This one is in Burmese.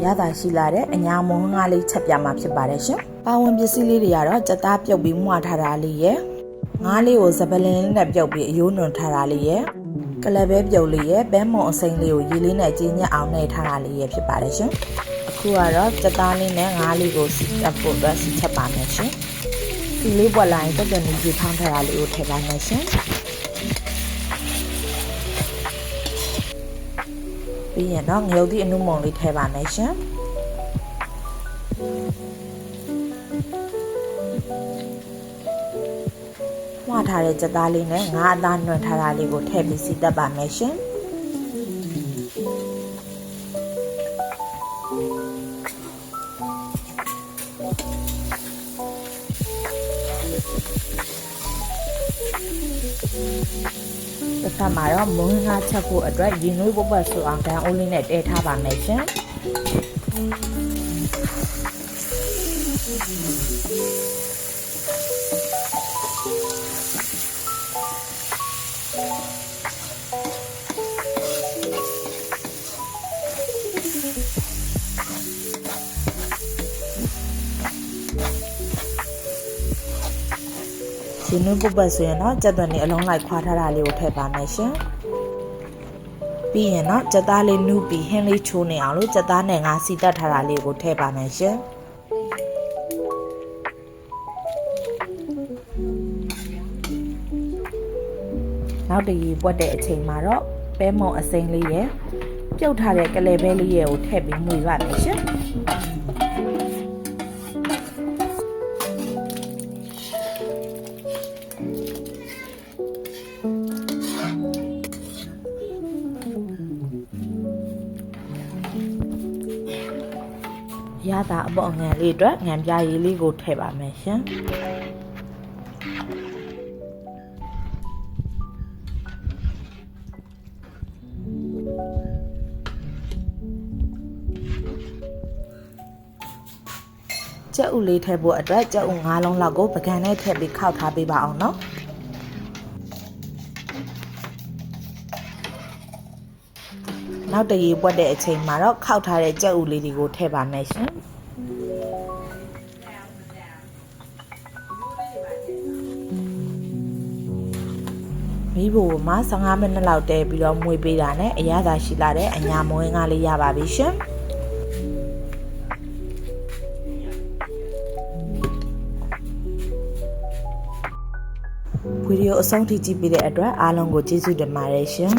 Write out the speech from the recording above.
ရသာရှိလာတဲ့အညာမုံငါးလေးချက်ပြမှာဖြစ်ပါတယ်ရှင်။ပါဝင်ပစ္စည်းလေးတွေကတော့ကြက်သားပြုတ်ပြီးမှုထားတာလေးရယ်ငါးလေးကိုစပလင်းနဲ့ပြုတ်ပြီးအယိုးနွန်ထားတာလေးရယ်ကလပဲပြုတ်လေးရယ်ပဲမုံအစိမ်းလေးကိုရေလေးနဲ့ကြီးညက်အောင်နှိပ်ထားတာလေးရယ်ဖြစ်ပါတယ်ရှင်။အခုကတော့ကြက်သားလေးနဲ့ငါးလေးကိုစီတက်ဖို့အတွက်စီချက်ပါမယ်ရှင်။ဒီလေးပွက်လိုက်တက်တဲ့နည်းကြီးထောင်းထားတာလေးကိုထည့်ပါမယ်ရှင်။ပြီးရင်တော့ငရုတ်သီးအနုမုံလေးထည့်ပါမယ်ရှင်။ဝါထားတဲ့ကြက်သားလေးနဲ့ငါးအသားနွန်ထားတာလေးကိုထည့်ပြီးစီတက်ပါမယ်ရှင်။တစ်ခါမှာတော့မုံငါးချက်ဖို့အတွက်ရေနွေးပုတ်ပတ်ဆိုအောင်တန်းအိုးလေးနဲ့တဲထားပါမယ်ရှင်ရေနွေးပုတ်ပတ်ဆိုရင်တော့ကြက်သွန်လေးအလုံးလိုက်ခွာထားတာလေးကိုထည့်ပါမယ်ရှင်ပြီးရင်တော့ကြက်သားလေးနူးပြီးဟင်းလေးချိုးနေအောင်လို့ကြက်သားနဲ့ငါစီတက်ထားတာလေးကိုထည့်ပါမယ်ရှင်နောက်တရီပွက်တဲ့အချိန်မှာတော့ပဲမုံအစိမ်းလေးရယ်ပြုတ်ထားတဲ့ကလေးပဲလေးရယ်ကိုထည့်ပြီးမှုပါမယ်ရှင်ရတာအပေါ်ငံလေးအတွက်ငံပြားရည်လေးကိုထည့်ပါမယ်ရှင်ကြက်ဥလေးထည့်ဖို့အတွက်ကြက်ဥ9လုံးလောက်ကိုပကံနဲ့ထည့်ပြီးခောက်ထားပေးပါအောင်နော်နောက်တရေပွက်တဲ့အချိန်မှာတော့ခောက်ထားတဲ့ကြက်ဥလေးတွေကိုထည့်ပါမယ်ရှင်မိဖို့မှာ15မိနစ်လောက်တည်းပြီးတော့မွေးပေးတာနဲ့အရသာရှိလာတဲ့အညာမွေးငါလေးရပါပြီရှင်ဗီဒီယိုအဆုံးထိကြည့်ပေးတဲ့အတွက်အားလုံးကိုကျေးဇူးတင်ပါတယ်ရှင်